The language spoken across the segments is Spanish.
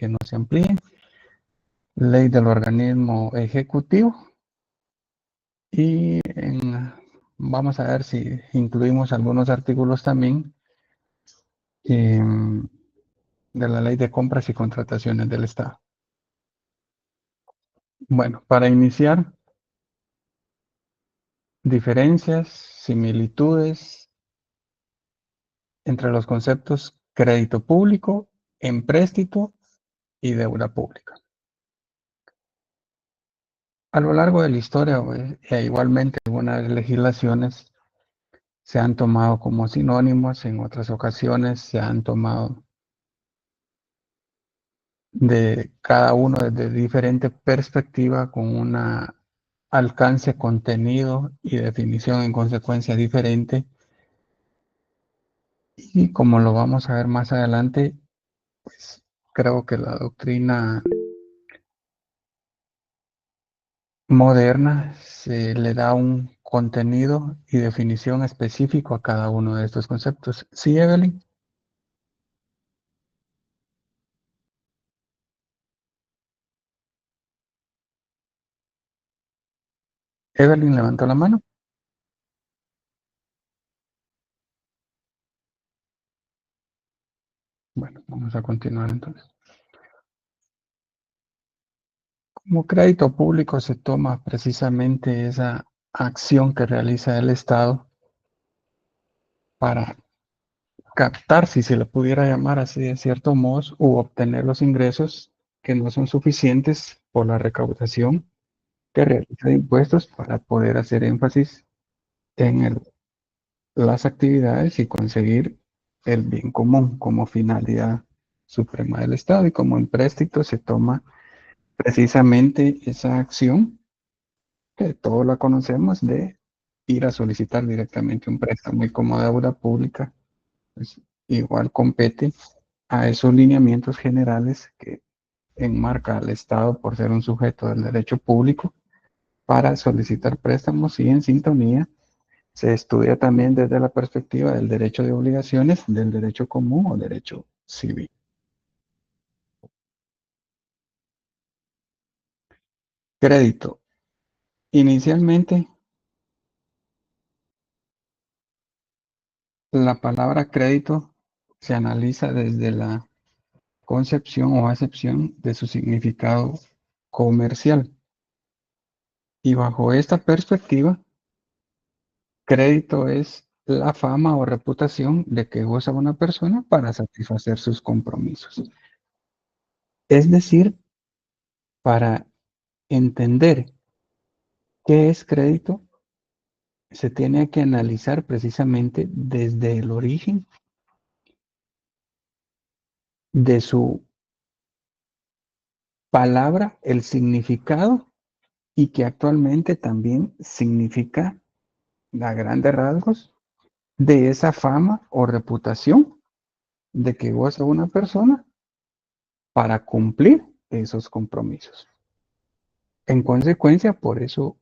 que no se amplíen, ley del organismo ejecutivo y vamos a ver si incluimos algunos artículos también de la ley de compras y contrataciones del Estado. Bueno, para iniciar, diferencias, similitudes entre los conceptos crédito público, empréstito y deuda pública. A lo largo de la historia, e igualmente algunas legislaciones se han tomado como sinónimos, en otras ocasiones se han tomado de cada uno desde diferente perspectiva con un alcance, contenido y definición en consecuencia diferente. Y como lo vamos a ver más adelante, pues creo que la doctrina moderna se le da un contenido y definición específico a cada uno de estos conceptos. ¿Sí, Evelyn? Evelyn levantó la mano. Bueno, vamos a continuar entonces. Como crédito público se toma precisamente esa acción que realiza el Estado para captar, si se le pudiera llamar así de cierto modo, u obtener los ingresos que no son suficientes por la recaudación que realiza de impuestos para poder hacer énfasis en las actividades y conseguir el bien común como finalidad suprema del Estado. Y como empréstito se toma precisamente esa acción que todos la conocemos de ir a solicitar directamente un préstamo, y como deuda pública, pues igual compete a esos lineamientos generales que enmarca al Estado por ser un sujeto del derecho público para solicitar préstamos, y en sintonía se estudia también desde la perspectiva del derecho de obligaciones, del derecho común o derecho civil. Crédito. Inicialmente, la palabra crédito se analiza desde la concepción o acepción de su significado comercial. Y bajo esta perspectiva, crédito es la fama o reputación de que goza una persona para satisfacer sus compromisos. Es decir, para entender qué es crédito, se tiene que analizar precisamente desde el origen de su palabra, el significado, y que actualmente también significa, a grandes rasgos, de esa fama o reputación de que goza una persona para cumplir esos compromisos. En consecuencia, por eso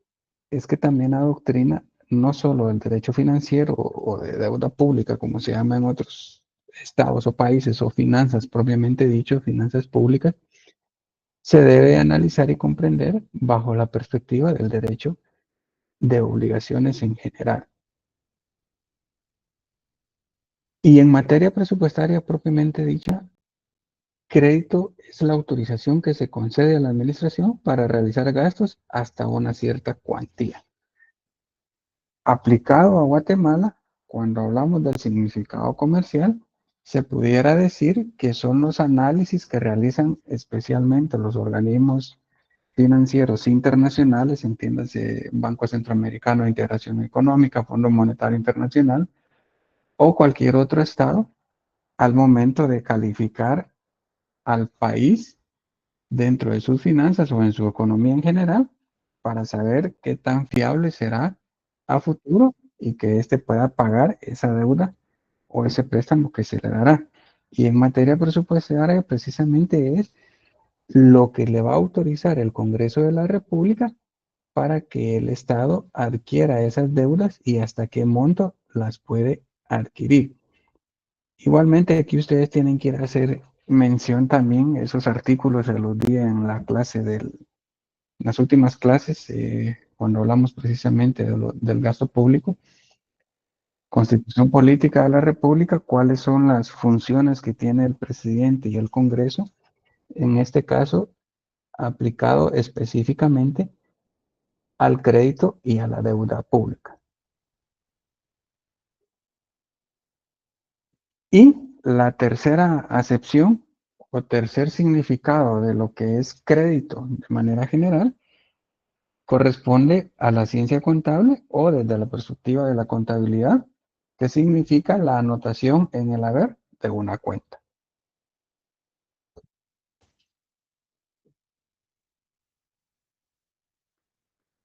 es que también la doctrina, no solo del derecho financiero o de deuda pública, como se llama en otros estados o países, o finanzas propiamente dicho, finanzas públicas, se debe analizar y comprender bajo la perspectiva del derecho de obligaciones en general. Y en materia presupuestaria propiamente dicha, crédito es la autorización que se concede a la administración para realizar gastos hasta una cierta cuantía. Aplicado a Guatemala, cuando hablamos del significado comercial, se pudiera decir que son los análisis que realizan especialmente los organismos financieros internacionales, entiéndase Banco Centroamericano de Integración Económica, Fondo Monetario Internacional o cualquier otro estado, al momento de calificar al país dentro de sus finanzas o en su economía en general, para saber qué tan fiable será a futuro y que éste pueda pagar esa deuda o ese préstamo que se le dará. Y en materia presupuestaria, precisamente es lo que le va a autorizar el Congreso de la República para que el Estado adquiera esas deudas y hasta qué monto las puede adquirir. Igualmente, aquí ustedes tienen que ir a hacer mención también, esos artículos se los di en la clase las últimas clases, cuando hablamos precisamente del gasto público. Constitución Política de la República, cuáles son las funciones que tiene el presidente y el Congreso, en este caso aplicado específicamente al crédito y a la deuda pública. Y la tercera acepción o tercer significado de lo que es crédito de manera general corresponde a la ciencia contable o desde la perspectiva de la contabilidad, que significa la anotación en el haber de una cuenta.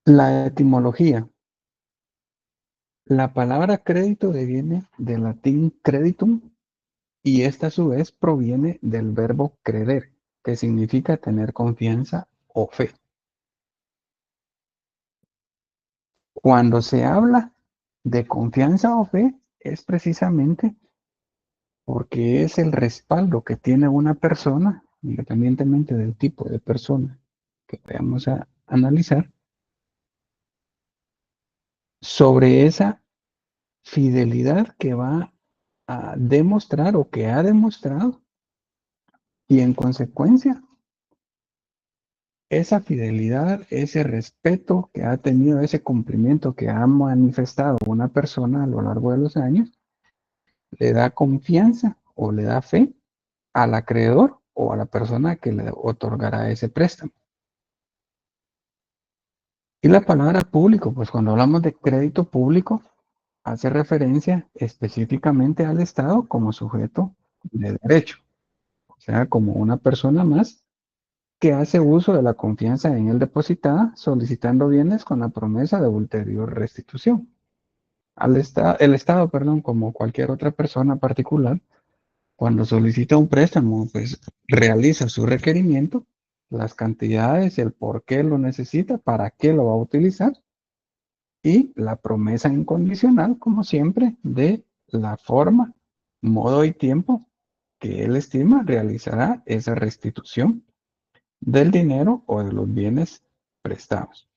La etimología. La palabra crédito deviene del latín creditum y esta a su vez proviene del verbo credere, que significa tener confianza o fe. Cuando se habla de confianza o fe, es precisamente porque es el respaldo que tiene una persona, independientemente del tipo de persona que vayamos a analizar, sobre esa fidelidad que va a demostrar o que ha demostrado y en consecuencia esa fidelidad, ese respeto que ha tenido, ese cumplimiento que ha manifestado una persona a lo largo de los años, le da confianza o le da fe al acreedor o a la persona que le otorgará ese préstamo. Y la palabra público, pues cuando hablamos de crédito público, hace referencia específicamente al Estado como sujeto de derecho, o sea, como una persona más que hace uso de la confianza en él depositada, solicitando bienes con la promesa de ulterior restitución. El Estado, perdón, como cualquier otra persona particular, cuando solicita un préstamo, pues realiza su requerimiento, las cantidades, el por qué lo necesita, para qué lo va a utilizar y la promesa incondicional, como siempre, de la forma, modo y tiempo que él estima realizará esa restitución del dinero o de los bienes prestados.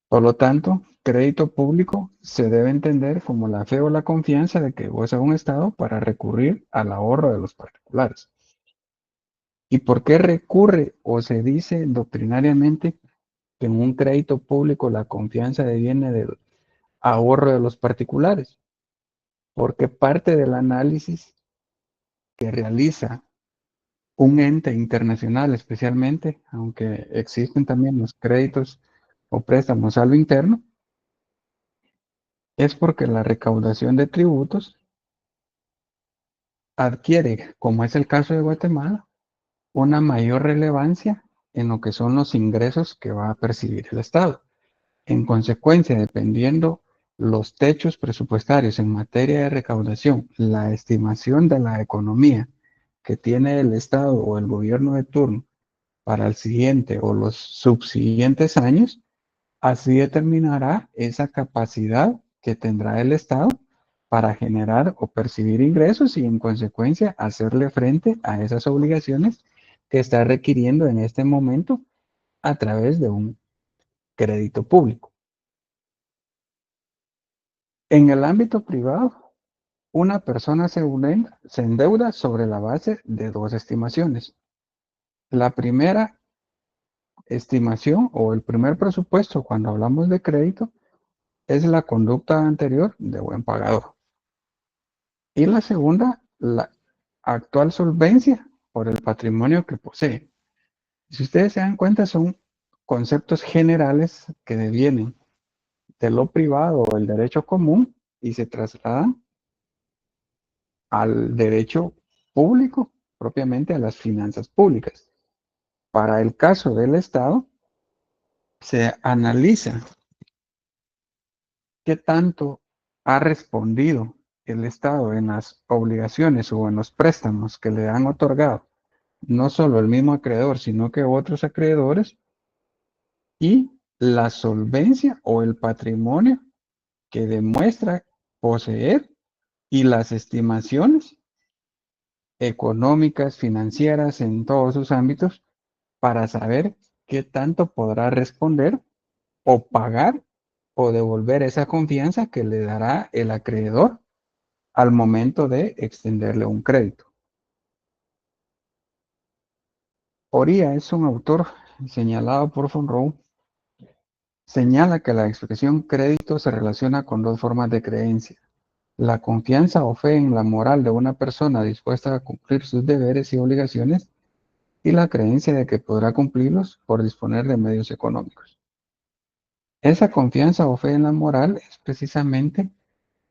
Por lo tanto, crédito público se debe entender como la fe o la confianza de que goza un Estado para recurrir al ahorro de los particulares. ¿Y por qué recurre o se dice doctrinariamente que en un crédito público la confianza deviene del ahorro de los particulares? Porque parte del análisis que realiza un ente internacional especialmente, aunque existen también los créditos o préstamos a lo interno, es porque la recaudación de tributos adquiere, como es el caso de Guatemala, una mayor relevancia en lo que son los ingresos que va a percibir el Estado. En consecuencia, dependiendo los techos presupuestarios en materia de recaudación, la estimación de la economía que tiene el Estado o el gobierno de turno para el siguiente o los subsiguientes años, así determinará esa capacidad que tendrá el Estado para generar o percibir ingresos y en consecuencia hacerle frente a esas obligaciones que está requiriendo en este momento a través de un crédito público. En el ámbito privado, una persona se endeuda sobre la base de dos estimaciones. La primera estimación o el primer presupuesto cuando hablamos de crédito es la conducta anterior de buen pagador. Y la segunda, la actual solvencia por el patrimonio que posee. Si ustedes se dan cuenta, son conceptos generales que devienen de lo privado o el derecho común y se trasladan al derecho público, propiamente a las finanzas públicas. Para el caso del Estado, se analiza qué tanto ha respondido el Estado en las obligaciones o en los préstamos que le han otorgado, no solo el mismo acreedor, sino que otros acreedores, y la solvencia o el patrimonio que demuestra poseer y las estimaciones económicas, financieras, en todos sus ámbitos, para saber qué tanto podrá responder o pagar o devolver esa confianza que le dará el acreedor al momento de extenderle un crédito. Oría es un autor señalado por Von Rowe, señala que la expresión crédito se relaciona con dos formas de creencia: la confianza o fe en la moral de una persona dispuesta a cumplir sus deberes y obligaciones, y la creencia de que podrá cumplirlos por disponer de medios económicos. Esa confianza o fe en la moral es precisamente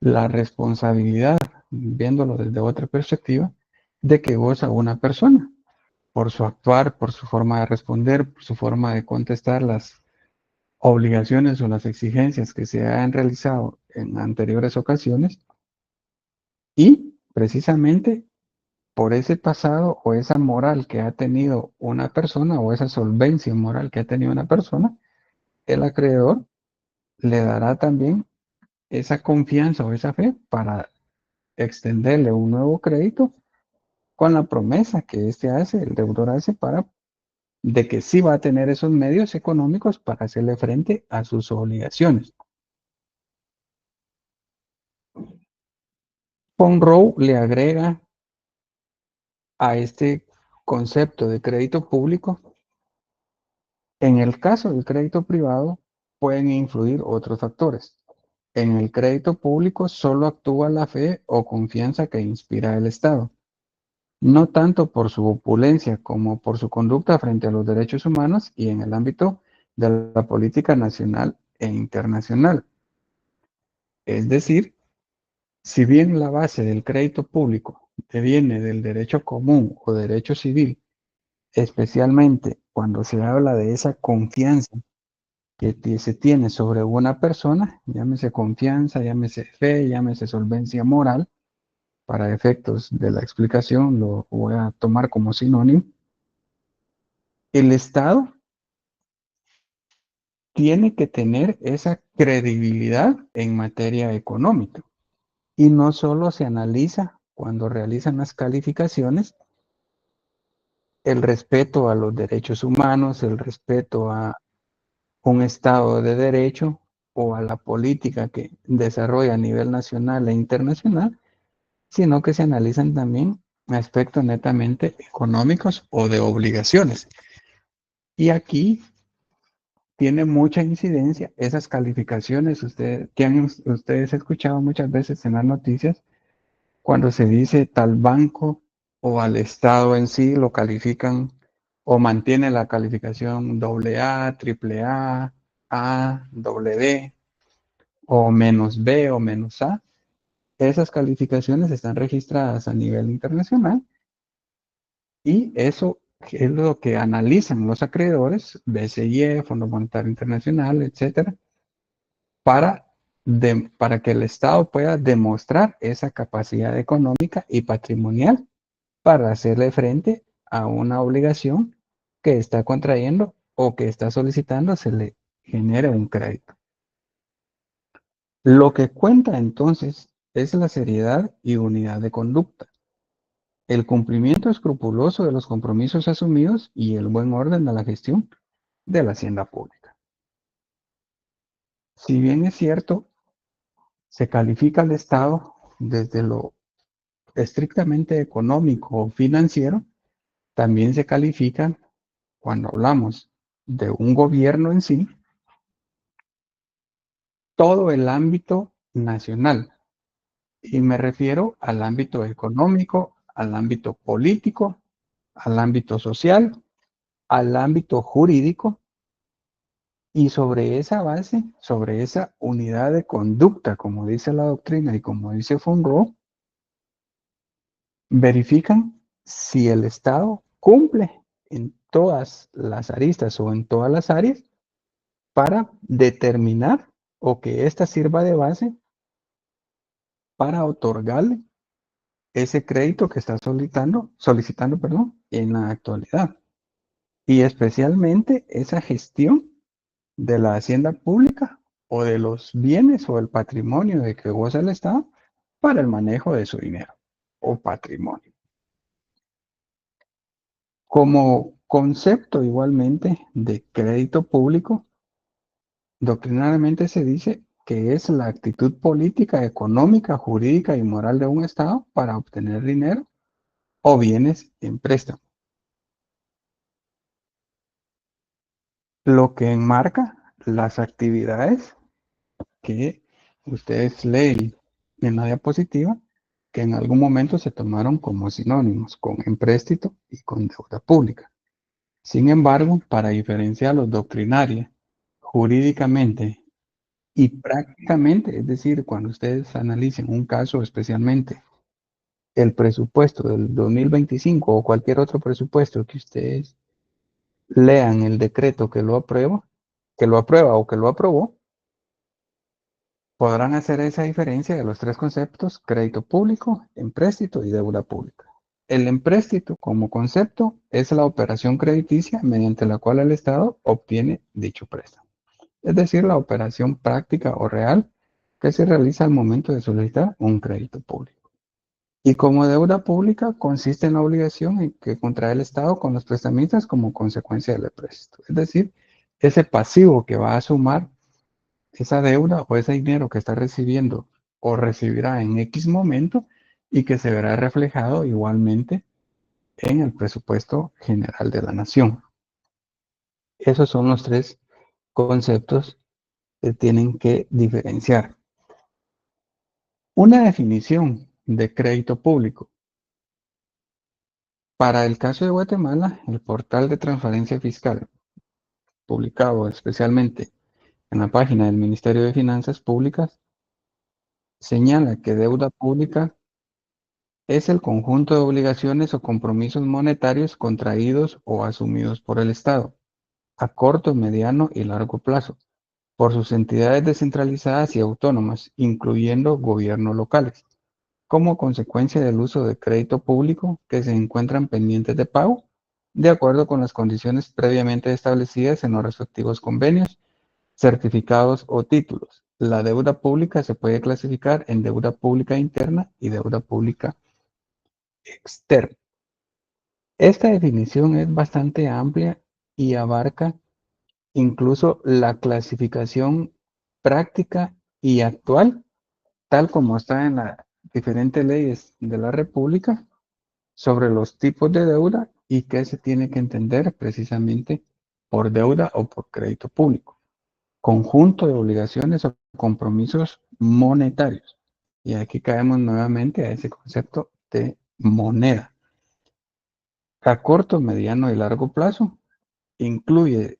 la responsabilidad, viéndolo desde otra perspectiva, de que goza una persona por su actuar, por su forma de responder, por su forma de contestar las obligaciones o las exigencias que se han realizado en anteriores ocasiones, y precisamente por ese pasado o esa moral que ha tenido una persona o esa solvencia moral que ha tenido una persona, el acreedor le dará también esa confianza o esa fe para extenderle un nuevo crédito con la promesa que este hace, el deudor hace, para de que sí va a tener esos medios económicos para hacerle frente a sus obligaciones. Rowe le agrega a este concepto de crédito público: en el caso del crédito privado pueden influir otros factores. En el crédito público solo actúa la fe o confianza que inspira el Estado, no tanto por su opulencia como por su conducta frente a los derechos humanos y en el ámbito de la política nacional e internacional. Es decir, si bien la base del crédito público deviene del derecho común o derecho civil, especialmente cuando se habla de esa confianza que se tiene sobre una persona, llámese confianza, llámese fe, llámese solvencia moral, para efectos de la explicación lo voy a tomar como sinónimo, el Estado tiene que tener esa credibilidad en materia económica. Y no solo se analiza cuando realizan las calificaciones el respeto a los derechos humanos, el respeto a un Estado de derecho o a la política que desarrolla a nivel nacional e internacional, sino que se analizan también aspectos netamente económicos o de obligaciones. Y aquí tiene mucha incidencia esas calificaciones que han ustedes escuchado muchas veces en las noticias, cuando se dice tal banco o al Estado en sí lo califican o mantiene la calificación AA, AAA, A, W o menos B o menos A. Esas calificaciones están registradas a nivel internacional y eso es lo que analizan los acreedores, BCE, Fondo Monetario Internacional, etcétera, para, para que el Estado pueda demostrar esa capacidad económica y patrimonial para hacerle frente a una obligación que está contrayendo o que está solicitando se le genere un crédito. Lo que cuenta entonces es la seriedad y unidad de conducta, el cumplimiento escrupuloso de los compromisos asumidos y el buen orden de la gestión de la hacienda pública. Si bien es cierto, se califica al Estado desde lo estrictamente económico o financiero, también se califican, cuando hablamos de un gobierno en sí, todo el ámbito nacional. Y me refiero al ámbito económico, al ámbito político, al ámbito social, al ámbito jurídico, y sobre esa base, sobre esa unidad de conducta, como dice la doctrina y como dice Von Rowe, verifican si el Estado cumple en todas las aristas o en todas las áreas para determinar o que ésta sirva de base para otorgarle ese crédito que está solicitando, perdón, en la actualidad. Y especialmente esa gestión de la hacienda pública o de los bienes o el patrimonio de que goza el Estado para el manejo de su dinero o patrimonio. Como concepto igualmente de crédito público, doctrinalmente se dice que es la actitud política, económica, jurídica y moral de un Estado para obtener dinero o bienes en préstamo. Lo que enmarca las actividades que ustedes leen en la diapositiva, que en algún momento se tomaron como sinónimos con empréstito y con deuda pública. Sin embargo, para diferenciarlos doctrinaria, jurídicamente y prácticamente, es decir, cuando ustedes analicen un caso, especialmente el presupuesto del 2025 o cualquier otro presupuesto que ustedes lean el decreto que lo aprueba o que lo aprobó, podrán hacer esa diferencia de los tres conceptos: crédito público, empréstito y deuda pública. El empréstito como concepto es la operación crediticia mediante la cual el Estado obtiene dicho préstamo. Es decir, la operación práctica o real que se realiza al momento de solicitar un crédito público. Y como deuda pública consiste en la obligación en que contrae el Estado con los prestamistas como consecuencia del empréstito. Es decir, ese pasivo que va a sumar esa deuda o ese dinero que está recibiendo o recibirá en X momento y que se verá reflejado igualmente en el presupuesto general de la nación. Esos son los tres conceptos que tienen que diferenciar. Una definición de crédito público. Para el caso de Guatemala, el portal de transparencia fiscal, publicado especialmente en la página del Ministerio de Finanzas Públicas, señala que deuda pública es el conjunto de obligaciones o compromisos monetarios contraídos o asumidos por el Estado, a corto, mediano y largo plazo, por sus entidades descentralizadas y autónomas, incluyendo gobiernos locales, como consecuencia del uso de crédito público que se encuentran pendientes de pago, de acuerdo con las condiciones previamente establecidas en los respectivos convenios, certificados o títulos. La deuda pública se puede clasificar en deuda pública interna y deuda pública externa. Esta definición es bastante amplia y abarca incluso la clasificación práctica y actual, tal como está en las diferentes leyes de la República, sobre los tipos de deuda y qué se tiene que entender precisamente por deuda o por crédito público. Conjunto de obligaciones o compromisos monetarios. Y aquí caemos nuevamente a ese concepto de moneda. A corto, mediano y largo plazo incluye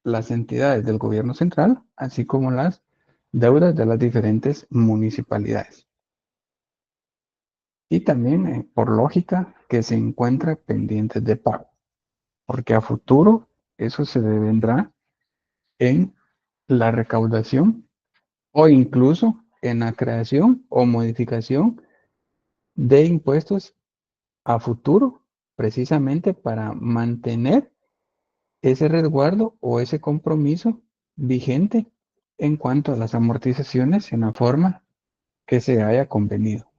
las entidades del gobierno central, así como las deudas de las diferentes municipalidades. Y también, por lógica, que se encuentra pendientes de pago, porque a futuro eso se devendrá en la recaudación o incluso en la creación o modificación de impuestos a futuro, precisamente para mantener ese resguardo o ese compromiso vigente en cuanto a las amortizaciones en la forma que se haya convenido.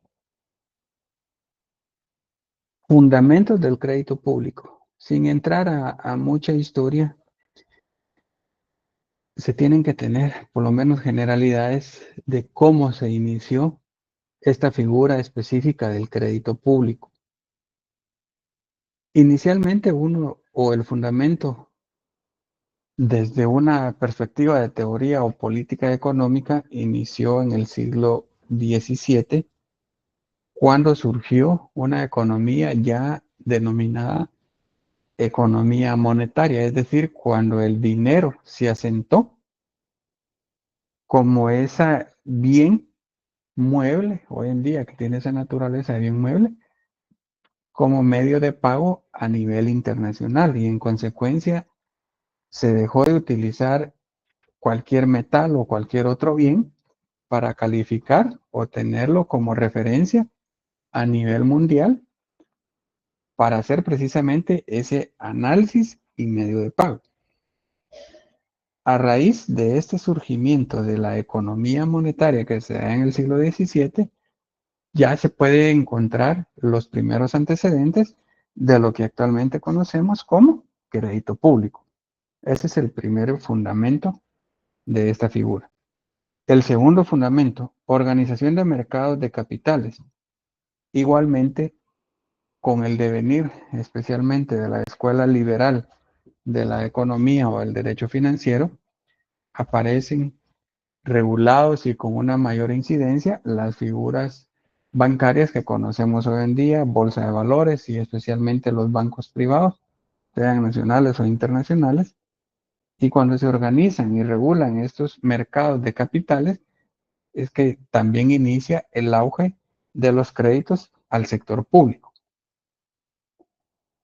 Fundamentos del crédito público. Sin entrar a mucha historia, se tienen que tener por lo menos generalidades de cómo se inició esta figura específica del crédito público. Inicialmente uno o el fundamento desde una perspectiva de teoría o política económica inició en el siglo XVII, cuando surgió una economía ya denominada economía monetaria, es decir, cuando el dinero se asentó como ese bien mueble, hoy en día que tiene esa naturaleza de bien mueble, como medio de pago a nivel internacional y en consecuencia se dejó de utilizar cualquier metal o cualquier otro bien para calificar o tenerlo como referencia a nivel mundial para hacer precisamente ese análisis y medio de pago. A raíz de este surgimiento de la economía monetaria que se da en el siglo XVII, ya se puede encontrar los primeros antecedentes de lo que actualmente conocemos como crédito público. Ese es el primer fundamento de esta figura. El segundo fundamento, organización de mercados de capitales. Igualmente, con el devenir, especialmente de la escuela liberal de la economía o el derecho financiero, aparecen regulados y con una mayor incidencia las figuras bancarias que conocemos hoy en día, bolsa de valores y especialmente los bancos privados, sean nacionales o internacionales. Y cuando se organizan y regulan estos mercados de capitales, es que también inicia el auge de los créditos al sector público.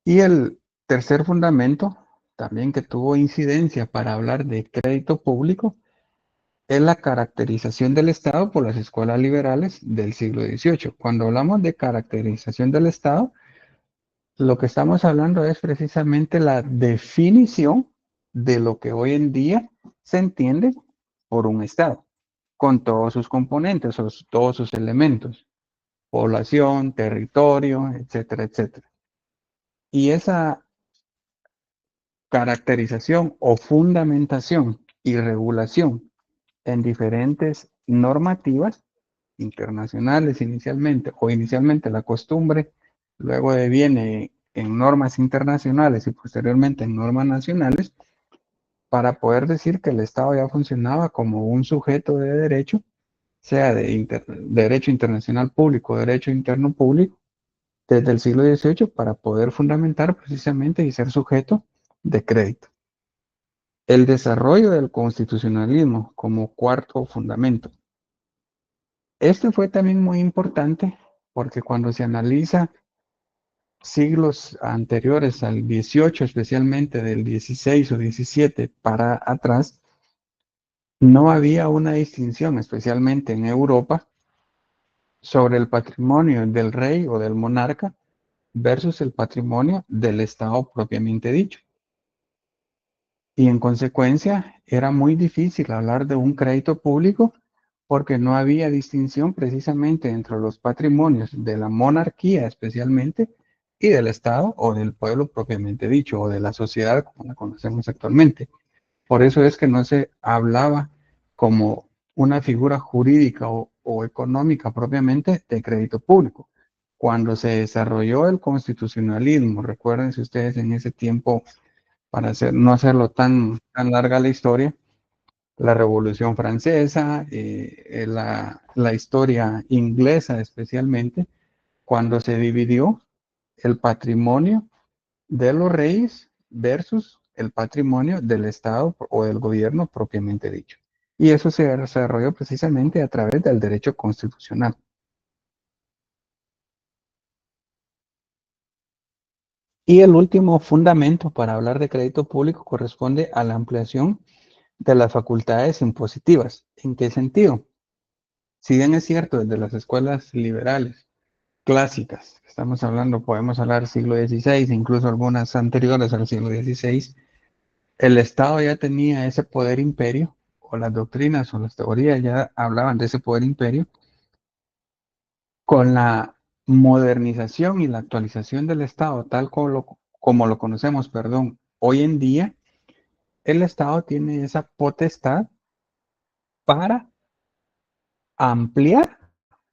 Y el tercer fundamento, también que tuvo incidencia para hablar de crédito público, es la caracterización del Estado por las escuelas liberales del siglo XVIII. Cuando hablamos de caracterización del Estado, lo que estamos hablando es precisamente la definición de lo que hoy en día se entiende por un Estado, con todos sus componentes, todos sus elementos, población, territorio, etcétera, etcétera. Y esa caracterización o fundamentación y regulación en diferentes normativas internacionales inicialmente, o inicialmente la costumbre, luego viene en normas internacionales y posteriormente en normas nacionales, para poder decir que el Estado ya funcionaba como un sujeto de derecho, sea de derecho internacional público, derecho interno público, desde el siglo XVIII para poder fundamentar precisamente y ser sujeto de crédito. El desarrollo del constitucionalismo como cuarto fundamento. Este fue también muy importante porque cuando se analiza siglos anteriores al 18, especialmente del 16 o 17 para atrás, no había una distinción, especialmente en Europa, sobre el patrimonio del rey o del monarca versus el patrimonio del Estado propiamente dicho. Y en consecuencia era muy difícil hablar de un crédito público porque no había distinción precisamente entre los patrimonios de la monarquía especialmente y del Estado o del pueblo propiamente dicho o de la sociedad como la conocemos actualmente. Por eso es que no se hablaba como una figura jurídica o económica propiamente de crédito público. Cuando se desarrolló el constitucionalismo, recuérdense ustedes en ese tiempo para no hacerlo tan larga la historia, la Revolución Francesa, la historia inglesa especialmente, cuando se dividió el patrimonio de los reyes versus el patrimonio del Estado o del gobierno propiamente dicho. Y eso se desarrolló precisamente a través del derecho constitucional. Y el último fundamento para hablar de crédito público corresponde a la ampliación de las facultades impositivas. ¿En qué sentido? Si bien es cierto, desde las escuelas liberales clásicas, estamos hablando, podemos hablar siglo XVI, incluso algunas anteriores al siglo XVI, el Estado ya tenía ese poder imperio, o las doctrinas o las teorías ya hablaban de ese poder imperio, con la modernización y la actualización del Estado, tal como lo conocemos, perdón, hoy en día, el Estado tiene esa potestad para ampliar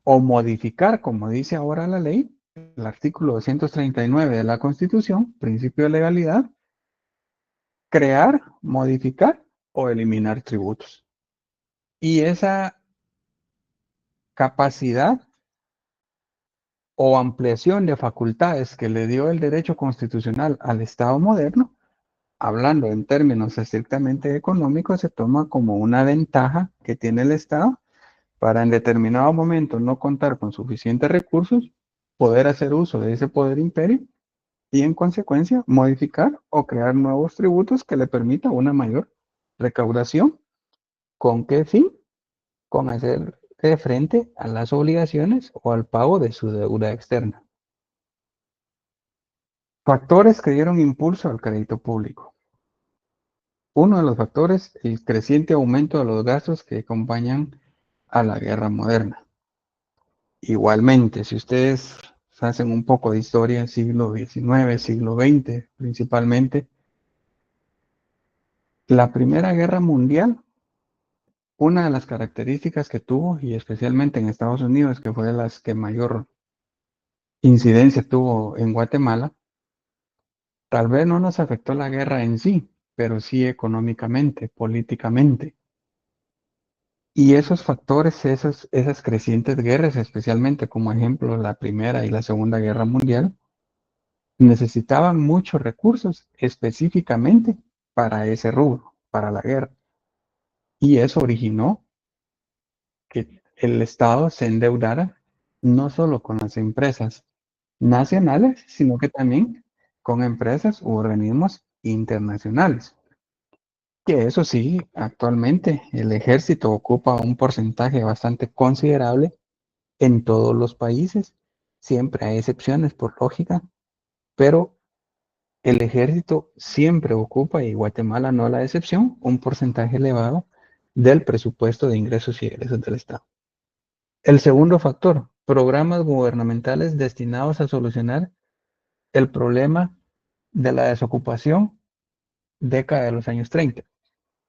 o modificar, como dice ahora la ley, el artículo 239 de la Constitución, principio de legalidad, crear, modificar o eliminar tributos. Y esa capacidad o ampliación de facultades que le dio el derecho constitucional al Estado moderno, hablando en términos estrictamente económicos, se toma como una ventaja que tiene el Estado para en determinado momento no contar con suficientes recursos, poder hacer uso de ese poder imperio y en consecuencia modificar o crear nuevos tributos que le permita una mayor recaudación. ¿Con qué fin? Con hacer frente a las obligaciones o al pago de su deuda externa. Factores que dieron impulso al crédito público. Uno de los factores, el creciente aumento de los gastos que acompañan a la guerra moderna. Igualmente, si ustedes hacen un poco de historia, siglo XIX, siglo XX principalmente. La Primera Guerra Mundial, una de las características que tuvo, y especialmente en Estados Unidos, que fue de las que mayor incidencia tuvo en Guatemala, tal vez no nos afectó la guerra en sí, pero sí económicamente, políticamente. Y esos factores, esas crecientes guerras, especialmente como ejemplo la Primera y la Segunda Guerra Mundial, necesitaban muchos recursos específicamente para ese rubro, para la guerra. Y eso originó que el Estado se endeudara no solo con las empresas nacionales, sino que también con empresas u organismos internacionales. Que eso sí, actualmente el ejército ocupa un porcentaje bastante considerable en todos los países. Siempre hay excepciones por lógica, pero el ejército siempre ocupa, y Guatemala no es la excepción, un porcentaje elevado del presupuesto de ingresos y egresos del Estado. El segundo factor, programas gubernamentales destinados a solucionar el problema de la desocupación década de los años 30.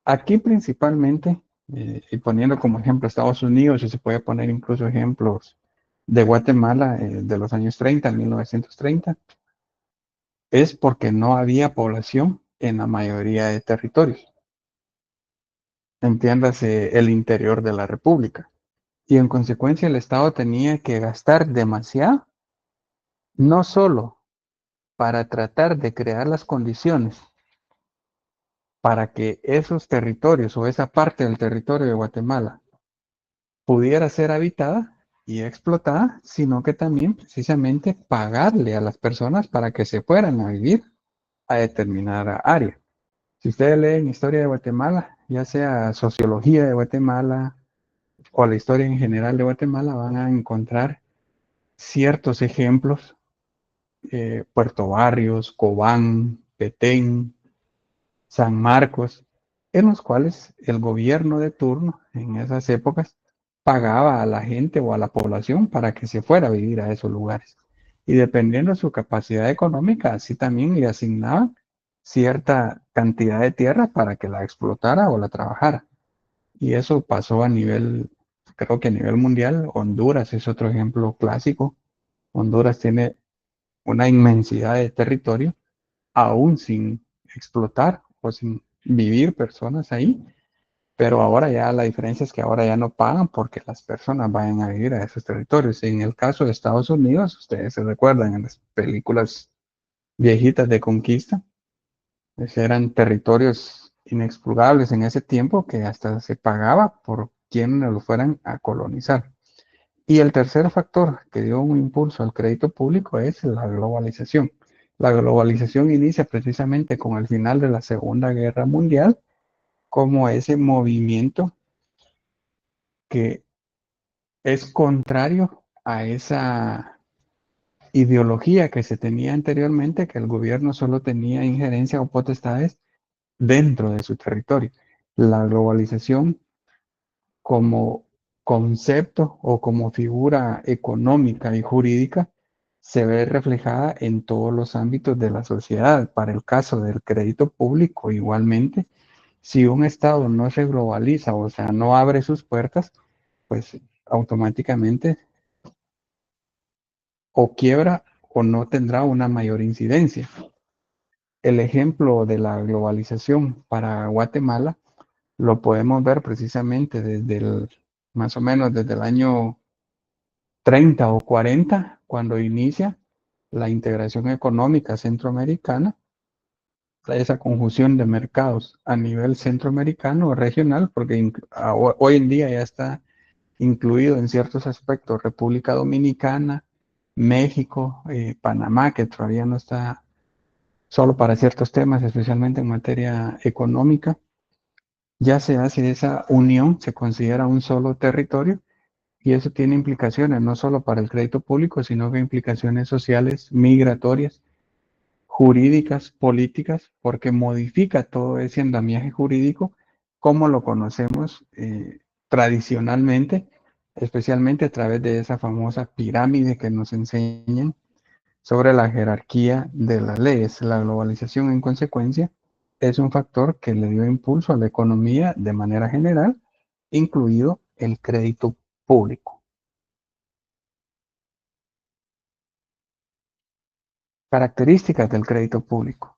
Aquí principalmente, y poniendo como ejemplo Estados Unidos, y se puede poner incluso ejemplos de Guatemala de los años 30, 1930, es porque no había población en la mayoría de territorios, entiéndase el interior de la República. Y en consecuencia el Estado tenía que gastar demasiado, no solo para tratar de crear las condiciones para que esos territorios o esa parte del territorio de Guatemala pudiera ser habitada y explotada, sino que también precisamente pagarle a las personas para que se fueran a vivir a determinada área. Si ustedes leen historia de Guatemala, ya sea sociología de Guatemala o la historia en general de Guatemala, van a encontrar ciertos ejemplos, Puerto Barrios, Cobán, Petén, San Marcos, en los cuales el gobierno de turno en esas épocas pagaba a la gente o a la población para que se fuera a vivir a esos lugares. Y dependiendo de su capacidad económica, así también le asignaban cierta cantidad de tierra para que la explotara o la trabajara. Y eso pasó a nivel, creo que a nivel mundial. Honduras es otro ejemplo clásico. Honduras tiene una inmensidad de territorio aún sin explotar o sin vivir personas ahí, pero ahora ya la diferencia es que ahora ya no pagan porque las personas vayan a vivir a esos territorios. En el caso de Estados Unidos, ustedes se recuerdan en las películas viejitas de conquista, pues eran territorios inexpugnables en ese tiempo que hasta se pagaba por quienes lo fueran a colonizar. Y el tercer factor que dio un impulso al crédito público es la globalización. La globalización inicia precisamente con el final de la Segunda Guerra Mundial, como ese movimiento que es contrario a esa ideología que se tenía anteriormente, que el gobierno solo tenía injerencia o potestades dentro de su territorio. La globalización como concepto o como figura económica y jurídica se ve reflejada en todos los ámbitos de la sociedad. Para el caso del crédito público, igualmente, si un Estado no se globaliza, o sea, no abre sus puertas, pues automáticamente o quiebra o no tendrá una mayor incidencia. El ejemplo de la globalización para Guatemala lo podemos ver precisamente desde más o menos desde el año 30 o 40, cuando inicia la integración económica centroamericana, esa conjunción de mercados a nivel centroamericano o regional, porque hoy en día ya está incluido en ciertos aspectos República Dominicana, México, Panamá, que todavía no está solo para ciertos temas, especialmente en materia económica. Ya se hace esa unión, se considera un solo territorio. Y eso tiene implicaciones no solo para el crédito público, sino que implicaciones sociales, migratorias, jurídicas, políticas, porque modifica todo ese andamiaje jurídico como lo conocemos tradicionalmente especialmente a través de esa famosa pirámide que nos enseñan sobre la jerarquía de las leyes. La globalización, en consecuencia, es un factor que le dio impulso a la economía de manera general, incluido el crédito público. Características del crédito público.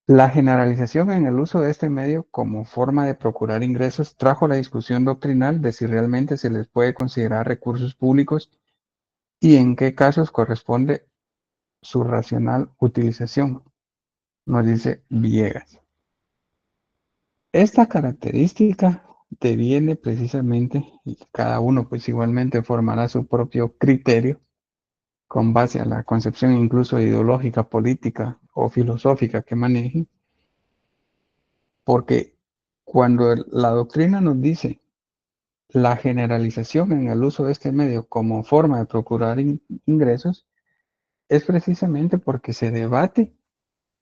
La generalización en el uso de este medio como forma de procurar ingresos trajo la discusión doctrinal de si realmente se les puede considerar recursos públicos y en qué casos corresponde su racional utilización, nos dice Villegas. Esta característica deviene precisamente, y cada uno pues igualmente formará su propio criterio con base a la concepción incluso ideológica, política o filosófica que maneje, porque cuando la doctrina nos dice la generalización en el uso de este medio como forma de procurar ingresos, es precisamente porque se debate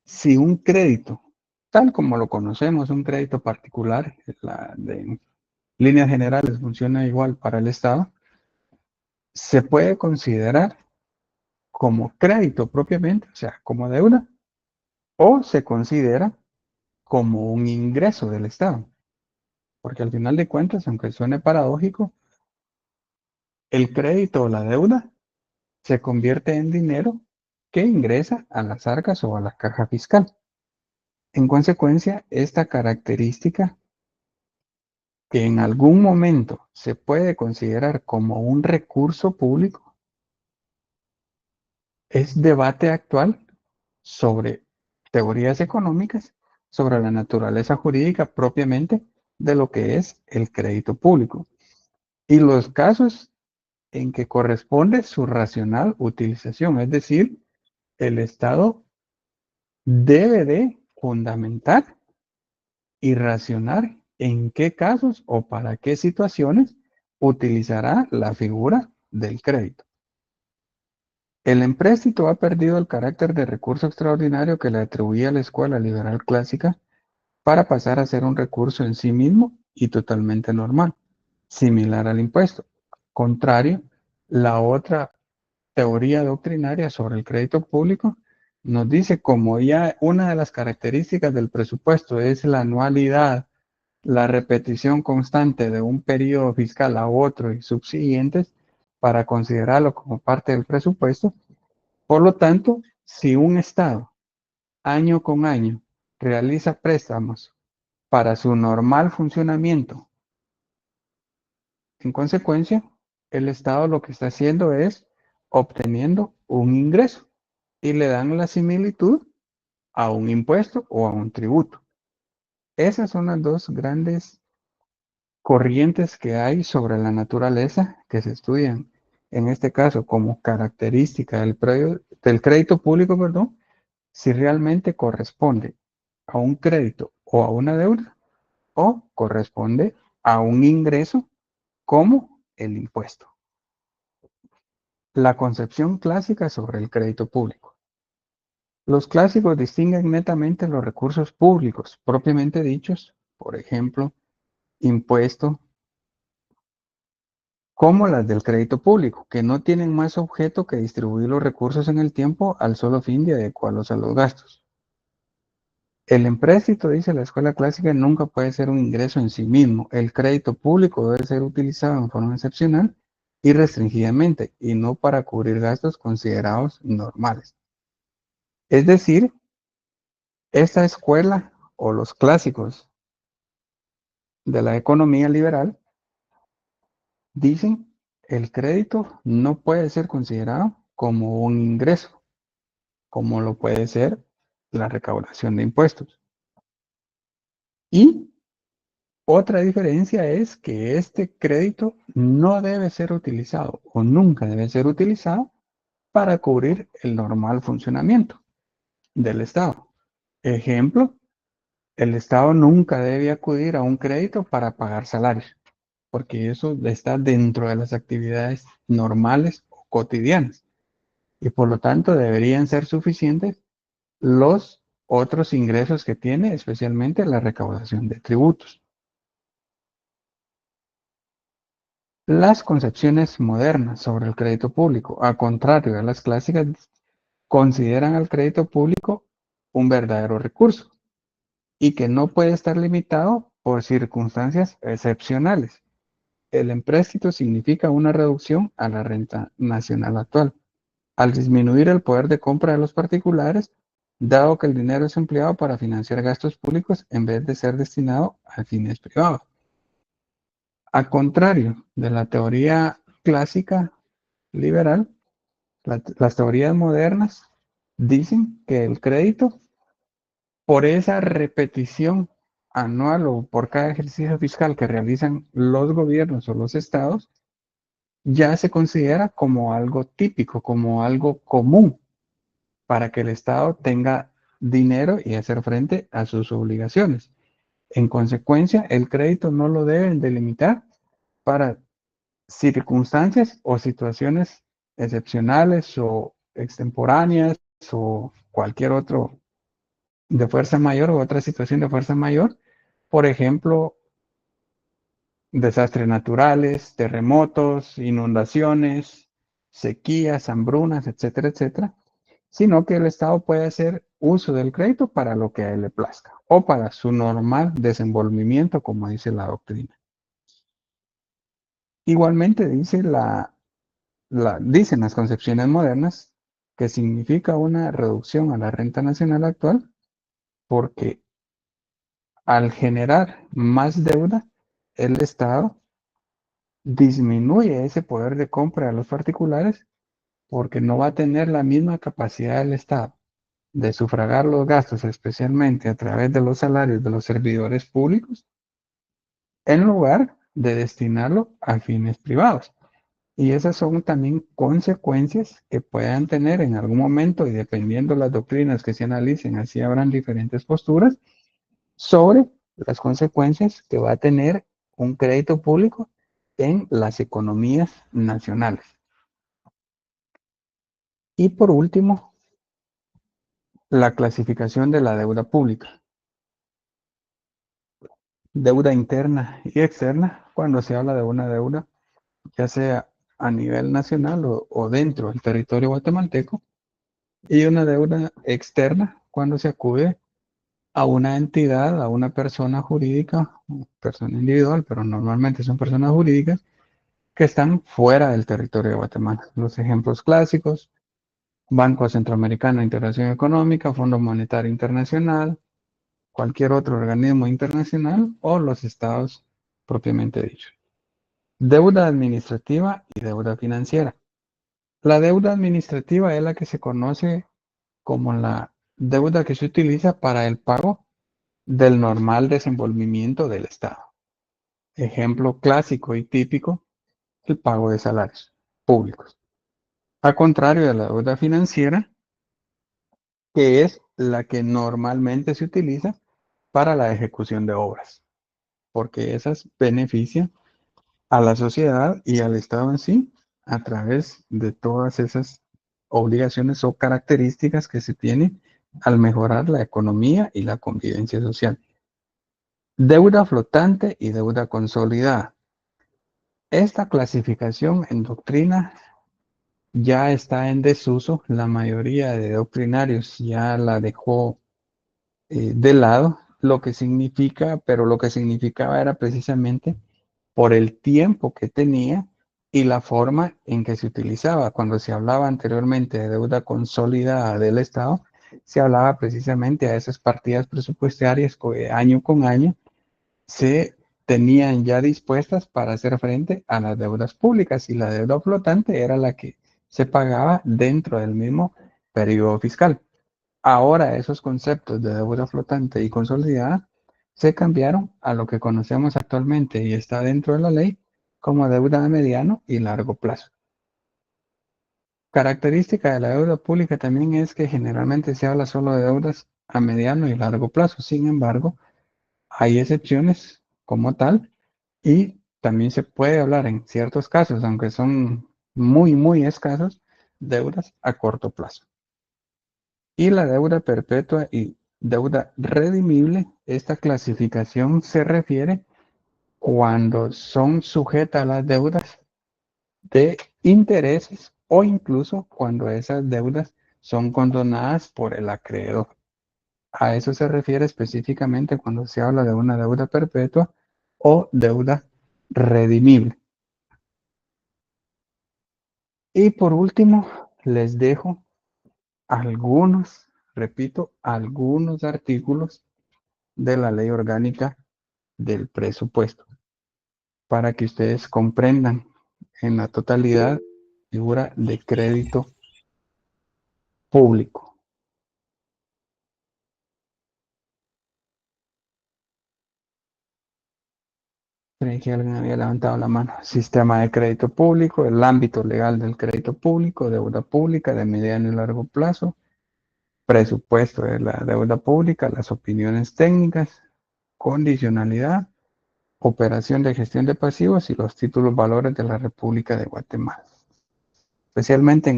si un crédito, tal como lo conocemos, un crédito particular, de líneas generales funciona igual para el Estado, se puede considerar como crédito propiamente, o sea, como deuda, o se considera como un ingreso del Estado. Porque al final de cuentas, aunque suene paradójico, el crédito o la deuda se convierte en dinero que ingresa a las arcas o a la caja fiscal. En consecuencia, esta característica que en algún momento se puede considerar como un recurso público es debate actual sobre teorías económicas, sobre la naturaleza jurídica propiamente de lo que es el crédito público y los casos en que corresponde su racional utilización, es decir, el Estado debe de fundamentar y racionar en qué casos o para qué situaciones utilizará la figura del crédito. El empréstito ha perdido el carácter de recurso extraordinario que le atribuía la escuela liberal clásica para pasar a ser un recurso en sí mismo y totalmente normal, similar al impuesto. Contrario, la otra teoría doctrinaria sobre el crédito público nos dice como ya una de las características del presupuesto es la anualidad, la repetición constante de un periodo fiscal a otro y subsiguientes para considerarlo como parte del presupuesto. Por lo tanto, si un Estado año con año realiza préstamos para su normal funcionamiento, en consecuencia, el Estado lo que está haciendo es obteniendo un ingreso y le dan la similitud a un impuesto o a un tributo. Esas son las dos grandes corrientes que hay sobre la naturaleza que se estudian, en este caso como característica del crédito público, perdón, si realmente corresponde a un crédito o a una deuda o corresponde a un ingreso como el impuesto. La concepción clásica sobre el crédito público. Los clásicos distinguen netamente los recursos públicos propiamente dichos, por ejemplo, impuesto, como las del crédito público, que no tienen más objeto que distribuir los recursos en el tiempo al solo fin de adecuarlos a los gastos. El empréstito, dice la escuela clásica, nunca puede ser un ingreso en sí mismo. El crédito público debe ser utilizado en forma excepcional y restringidamente, y no para cubrir gastos considerados normales. Es decir, esta escuela o los clásicos de la economía liberal dicen el crédito no puede ser considerado como un ingreso, como lo puede ser la recaudación de impuestos. Y otra diferencia es que este crédito no debe ser utilizado o nunca debe ser utilizado para cubrir el normal funcionamiento del Estado. Ejemplo, el Estado nunca debe acudir a un crédito para pagar salarios, porque eso está dentro de las actividades normales o cotidianas y por lo tanto deberían ser suficientes los otros ingresos que tiene, especialmente la recaudación de tributos. Las concepciones modernas sobre el crédito público, al contrario de las clásicas, consideran al crédito público un verdadero recurso y que no puede estar limitado por circunstancias excepcionales. El empréstito significa una reducción a la renta nacional actual, al disminuir el poder de compra de los particulares, dado que el dinero es empleado para financiar gastos públicos en vez de ser destinado a fines privados. A contrario de la teoría clásica liberal, las teorías modernas dicen que el crédito, por esa repetición anual o por cada ejercicio fiscal que realizan los gobiernos o los estados, ya se considera como algo típico, como algo común para que el Estado tenga dinero y hacer frente a sus obligaciones. En consecuencia, el crédito no lo deben delimitar para circunstancias o situaciones excepcionales o extemporáneas o cualquier otro de fuerza mayor o otra situación de fuerza mayor, por ejemplo, desastres naturales, terremotos, inundaciones, sequías, hambrunas, etcétera, etcétera, sino que el Estado puede hacer uso del crédito para lo que a él le plazca o para su normal desenvolvimiento, como dice la doctrina. Igualmente dicen las concepciones modernas que significa una reducción a la renta nacional actual porque al generar más deuda, el Estado disminuye ese poder de compra a los particulares porque no va a tener la misma capacidad del Estado de sufragar los gastos, especialmente a través de los salarios de los servidores públicos, en lugar de destinarlo a fines privados. Y esas son también consecuencias que puedan tener en algún momento, y dependiendo de las doctrinas que se analicen, así habrán diferentes posturas sobre las consecuencias que va a tener un crédito público en las economías nacionales. Y por último, la clasificación de la deuda pública. Deuda interna y externa, cuando se habla de una deuda, ya sea a nivel nacional o dentro del territorio guatemalteco, y una deuda externa cuando se acude a una entidad, a una persona jurídica, persona individual, pero normalmente son personas jurídicas que están fuera del territorio de Guatemala. Los ejemplos clásicos: Banco Centroamericano de Integración Económica, Fondo Monetario Internacional, cualquier otro organismo internacional o los estados propiamente dichos. Deuda administrativa y deuda financiera. La deuda administrativa es la que se conoce como la deuda que se utiliza para el pago del normal desenvolvimiento del Estado. Ejemplo clásico y típico: el pago de salarios públicos. A contrario de la deuda financiera, que es la que normalmente se utiliza para la ejecución de obras, porque esas benefician a la sociedad y al Estado en sí a través de todas esas obligaciones o características que se tienen al mejorar la economía y la convivencia social. Deuda flotante y deuda consolidada. Esta clasificación en doctrina ya está en desuso. La mayoría de doctrinarios ya la dejó de lado, lo que significa, pero lo que significaba era precisamente por el tiempo que tenía y la forma en que se utilizaba. Cuando se hablaba anteriormente de deuda consolidada del Estado, se hablaba precisamente a esas partidas presupuestarias que año con año se tenían ya dispuestas para hacer frente a las deudas públicas, y la deuda flotante era la que se pagaba dentro del mismo periodo fiscal. Ahora esos conceptos de deuda flotante y consolidada se cambiaron a lo que conocemos actualmente y está dentro de la ley como deuda a mediano y largo plazo. Característica de la deuda pública también es que generalmente se habla solo de deudas a mediano y largo plazo. Sin embargo, hay excepciones como tal, y también se puede hablar en ciertos casos, aunque son muy, muy escasos, deudas a corto plazo. Y la deuda perpetua y deuda redimible, esta clasificación se refiere cuando son sujetas las deudas de intereses o incluso cuando esas deudas son condonadas por el acreedor. A eso se refiere específicamente cuando se habla de una deuda perpetua o deuda redimible. Y por último, les dejo algunos, repito, algunos artículos de la Ley Orgánica del Presupuesto para que ustedes comprendan en la totalidad la figura de crédito público. Creí que alguien había levantado la mano. Sistema de crédito público, el ámbito legal del crédito público, deuda pública de mediano y largo plazo, presupuesto de la deuda pública, las opiniones técnicas, condicionalidad, operación de gestión de pasivos y los títulos valores de la República de Guatemala. Especialmente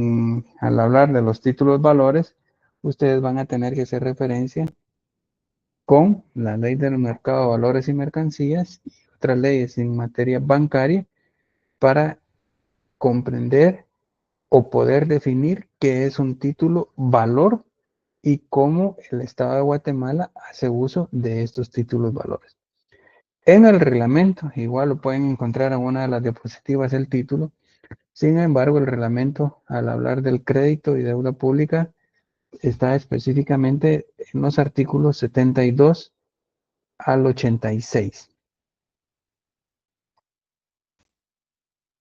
al hablar de los títulos valores, ustedes van a tener que hacer referencia con la ley del mercado de valores y mercancías y otras leyes en materia bancaria para comprender o poder definir qué es un título valor y cómo el Estado de Guatemala hace uso de estos títulos valores. En el reglamento, igual lo pueden encontrar en una de las diapositivas el título. Sin embargo, el reglamento, al hablar del crédito y deuda pública, está específicamente en los artículos 72 al 86.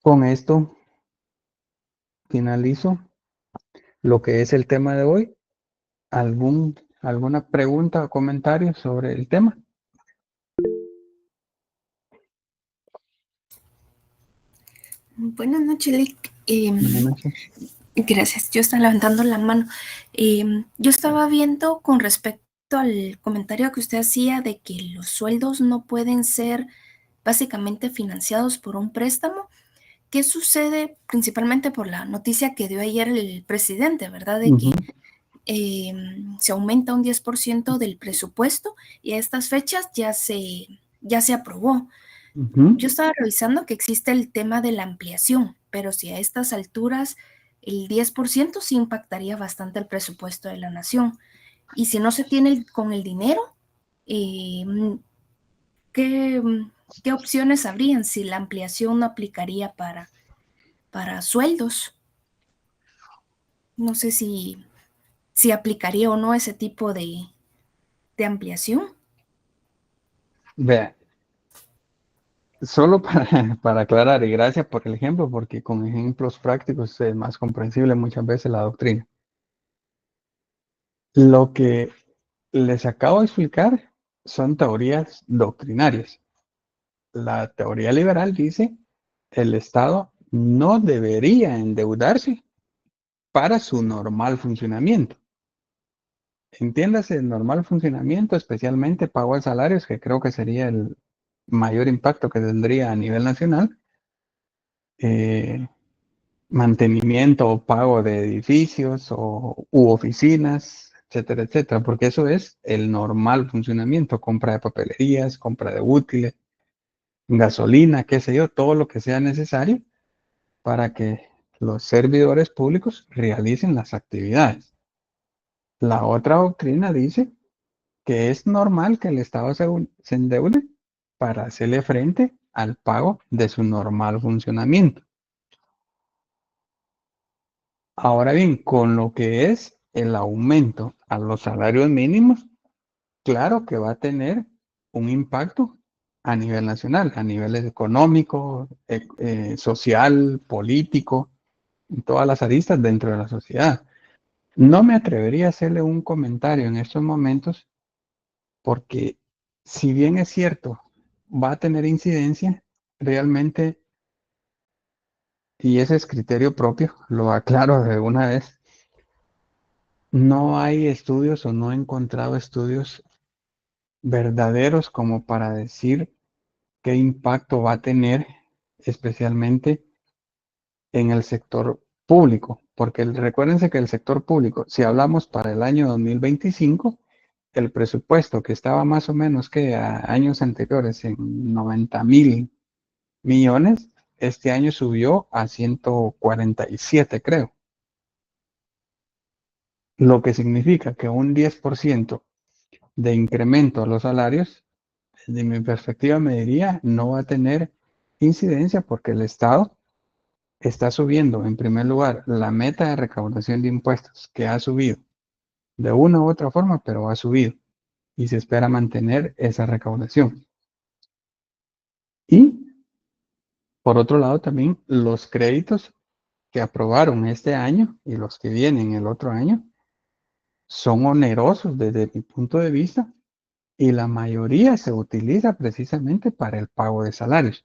Con esto finalizo lo que es el tema de hoy. ¿Alguna pregunta o comentario sobre el tema? Buenas noches, Lick. Buenas noches. Gracias, yo estaba levantando la mano. Yo estaba viendo con respecto al comentario que usted hacía de que los sueldos no pueden ser básicamente financiados por un préstamo. ¿Qué sucede principalmente por la noticia que dio ayer el presidente, verdad? De que se aumenta un 10% del presupuesto y a estas fechas ya se aprobó. Yo estaba revisando que existe el tema de la ampliación, pero si a estas alturas el 10% sí impactaría bastante el presupuesto de la nación. Y si no se tiene con el dinero, eh, ¿qué, ¿qué opciones habrían si la ampliación no aplicaría para sueldos? No sé si aplicaría o no ese tipo de ampliación. Vea, solo para aclarar, y gracias por el ejemplo, porque con ejemplos prácticos es más comprensible muchas veces la doctrina. Lo que les acabo de explicar son teorías doctrinarias. La teoría liberal dice el Estado no debería endeudarse para su normal funcionamiento. Entiéndase el normal funcionamiento, especialmente pago de salarios, que creo que sería el mayor impacto que tendría a nivel nacional, eh, mantenimiento o pago de edificios u oficinas, etcétera, etcétera, porque eso es el normal funcionamiento, compra de papelerías, compra de útiles, gasolina, qué sé yo, todo lo que sea necesario para que los servidores públicos realicen las actividades. La otra doctrina dice que es normal que el Estado se endeude para hacerle frente al pago de su normal funcionamiento. Ahora bien, con lo que es el aumento a los salarios mínimos, claro que va a tener un impacto a nivel nacional, a nivel económico, social, político, en todas las aristas dentro de la sociedad. No me atrevería a hacerle un comentario en estos momentos porque si bien es cierto, va a tener incidencia, realmente, y ese es criterio propio, lo aclaro de una vez, no hay estudios o no he encontrado estudios verdaderos como para decir qué impacto va a tener especialmente en el sector público, porque recuérdense que el sector público, si hablamos para el año 2025, el presupuesto que estaba más o menos que a años anteriores en 90,000 millones, este año subió a 147, creo. Lo que significa que un 10% de incremento a los salarios, desde mi perspectiva me diría, no va a tener incidencia porque el Estado está subiendo, en primer lugar, la meta de recaudación de impuestos, que ha subido de una u otra forma, pero ha subido y se espera mantener esa recaudación. Y por otro lado, también los créditos que aprobaron este año y los que vienen el otro año son onerosos desde mi punto de vista y la mayoría se utiliza precisamente para el pago de salarios.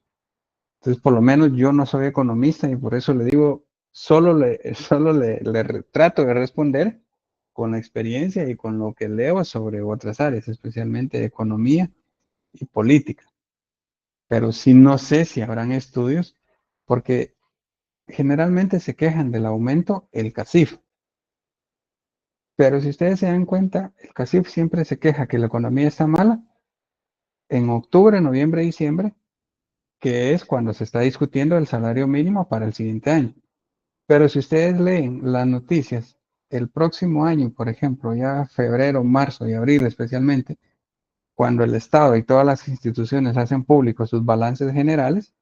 Entonces, por lo menos yo no soy economista y por eso le digo, solo le trato de responder con la experiencia y con lo que leo sobre otras áreas, especialmente economía y política. Pero sí no sé si habrán estudios, porque generalmente se quejan del aumento el CACIF. Pero si ustedes se dan cuenta, el CACIF siempre se queja que la economía está mala en octubre, noviembre, diciembre, que es cuando se está discutiendo el salario mínimo para el siguiente año. Pero si ustedes leen las noticias el próximo año, por ejemplo, ya febrero, marzo y abril especialmente, cuando el Estado y todas las instituciones hacen públicos sus balances generales,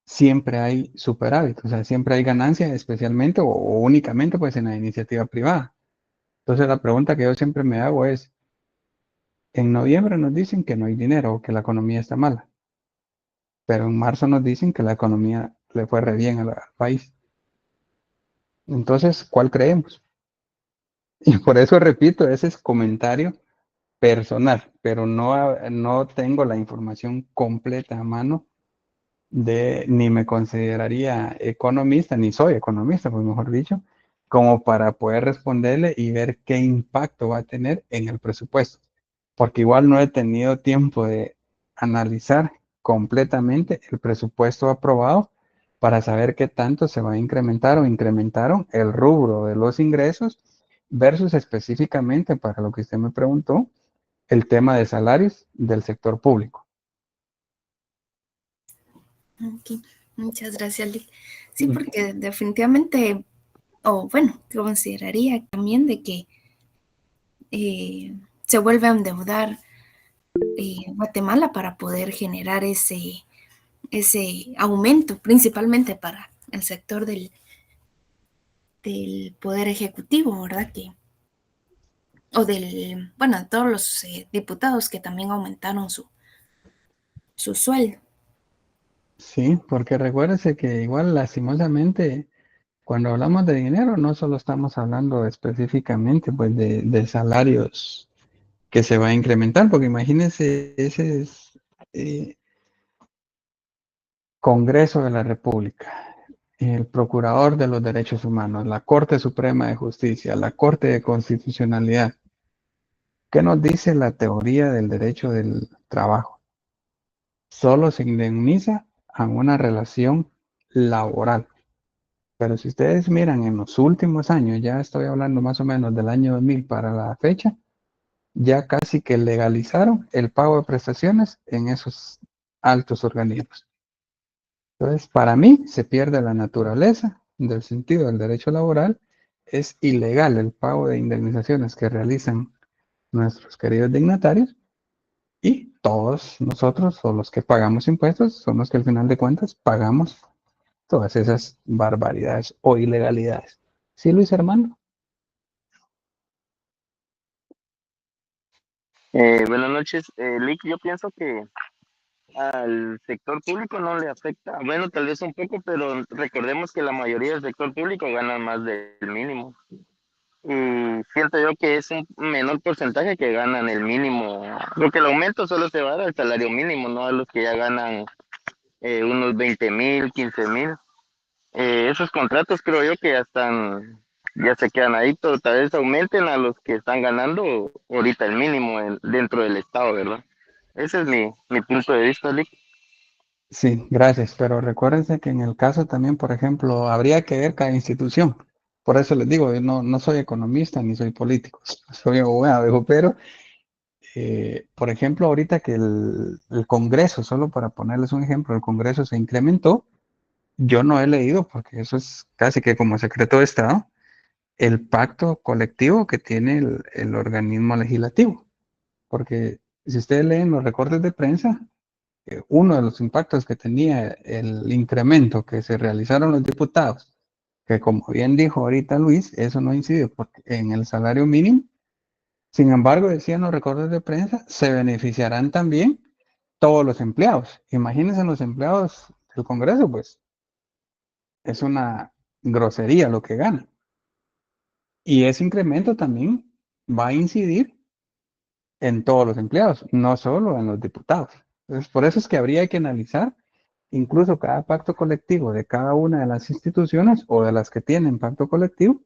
siempre hay superávit, o sea, siempre hay ganancia, especialmente o únicamente pues en la iniciativa privada. Entonces la pregunta que yo siempre me hago es, en noviembre nos dicen que no hay dinero o que la economía está mala, pero en marzo nos dicen que la economía le fue re bien al país. Entonces, ¿cuál creemos? Y por eso repito, ese es comentario personal, pero no tengo la información completa a mano ni me consideraría economista, ni soy economista, pues mejor dicho, como para poder responderle y ver qué impacto va a tener en el presupuesto. Porque igual no he tenido tiempo de analizar completamente el presupuesto aprobado para saber qué tanto se va a incrementar o incrementaron el rubro de los ingresos versus específicamente para lo que usted me preguntó, el tema de salarios del sector público. Ok, muchas gracias, Lick. Sí, porque definitivamente, o bueno, consideraría también de que se vuelve a endeudar Guatemala para poder generar ese aumento, principalmente para el sector del poder ejecutivo, ¿verdad? O bueno, de todos los diputados que también aumentaron su sueldo. Sí, porque recuérdese que igual lastimosamente cuando hablamos de dinero no solo estamos hablando específicamente pues de salarios que se va a incrementar, porque imagínense ese es Congreso de la República, el Procurador de los Derechos Humanos, la Corte Suprema de Justicia, la Corte de Constitucionalidad. ¿Qué nos dice la teoría del derecho del trabajo? Solo se indemniza a una relación laboral. Pero si ustedes miran en los últimos años, ya estoy hablando más o menos del año 2000 para la fecha, ya casi que legalizaron el pago de prestaciones en esos altos organismos. Entonces, para mí se pierde la naturaleza del sentido del derecho laboral. Es ilegal el pago de indemnizaciones que realizan nuestros queridos dignatarios y todos nosotros o los que pagamos impuestos son los que al final de cuentas pagamos todas esas barbaridades o ilegalidades. ¿Sí, Luis Hermano? Buenas noches, Lick. Yo pienso que al sector público no le afecta, bueno, tal vez un poco, pero recordemos que la mayoría del sector público gana más del mínimo. Y siento yo que es un menor porcentaje que ganan el mínimo, porque el aumento solo se va a dar al salario mínimo, no a los que ya ganan unos 20,000, 15,000. Esos contratos creo yo que ya se quedan ahí, pero tal vez aumenten a los que están ganando ahorita el mínimo dentro del Estado, ¿verdad? Ese es mi punto de vista, Lick. Sí, gracias. Pero recuérdense que en el caso también, por ejemplo, habría que ver cada institución. Por eso les digo, yo no soy economista ni soy político, soy abogado, digo, pero por ejemplo, ahorita que el Congreso, solo para ponerles un ejemplo, el Congreso se incrementó, yo no he leído, porque eso es casi que como secreto de Estado, el pacto colectivo que tiene el organismo legislativo. Porque si ustedes leen los recortes de prensa, uno de los impactos que tenía el incremento que se realizaron los diputados, que como bien dijo ahorita Luis, eso no incide porque en el salario mínimo. Sin embargo, decían los recortes de prensa, se beneficiarán también todos los empleados. Imagínense los empleados del Congreso, pues es una grosería lo que ganan. Y ese incremento también va a incidir en todos los empleados, no solo en los diputados. Entonces, por eso es que habría que analizar incluso cada pacto colectivo de cada una de las instituciones o de las que tienen pacto colectivo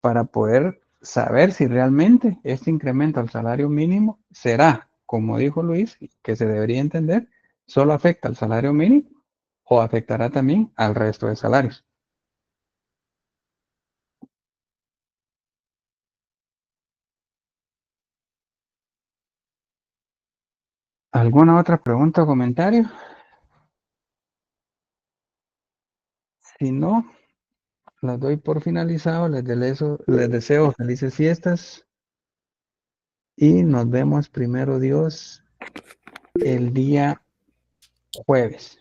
para poder saber si realmente este incremento al salario mínimo será, como dijo Luis, que se debería entender, solo afecta al salario mínimo o afectará también al resto de salarios. ¿Alguna otra pregunta o comentario? Si no, las doy por finalizado, les deseo felices fiestas y nos vemos primero Dios el día jueves.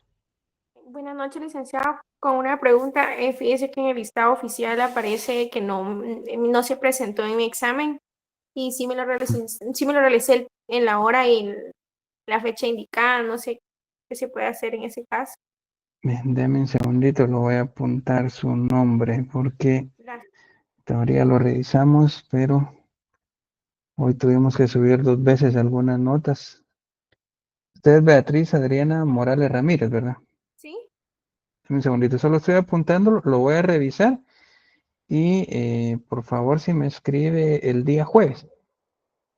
Buenas noches, licenciado. Con una pregunta, fíjese que en el listado oficial aparece que no se presentó en mi examen y sí me lo realicé en la hora y en la fecha indicada. No sé qué se puede hacer en ese caso. Bien, deme un segundito, lo voy a apuntar su nombre porque Gracias. todavía lo revisamos, pero hoy tuvimos que subir 2 veces algunas notas. Usted es Beatriz Adriana Morales Ramírez, ¿verdad? ¿Sí? Un segundito, solo estoy apuntando, lo voy a revisar y por favor si me escribe el día jueves.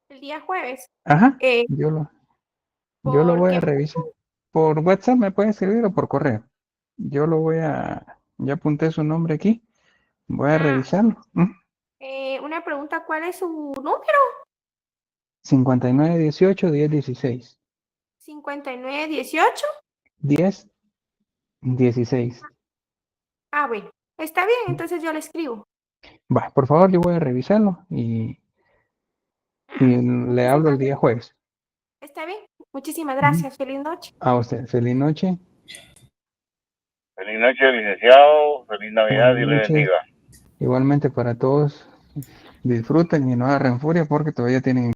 El día jueves. Ajá, Eh, yo lo ¿Por voy a qué? revisar. Por WhatsApp me puede escribir o por correo. Ya apunté su nombre aquí, voy a Ah, revisarlo. una pregunta, ¿cuál es su número? 5918 1016. 5918. 1016. Ah, bueno, está bien, entonces yo le escribo. Va, por favor, yo voy a revisarlo Ah, y bueno, le hablo el muchísimas día gracias. jueves. Está bien, muchísimas Ujú. gracias. Feliz noche. A usted, feliz noche. Feliz noche, licenciado. Feliz Navidad. Buenas Dios le noches. bendiga. Igualmente para todos. Disfruten y no agarren furia porque todavía tienen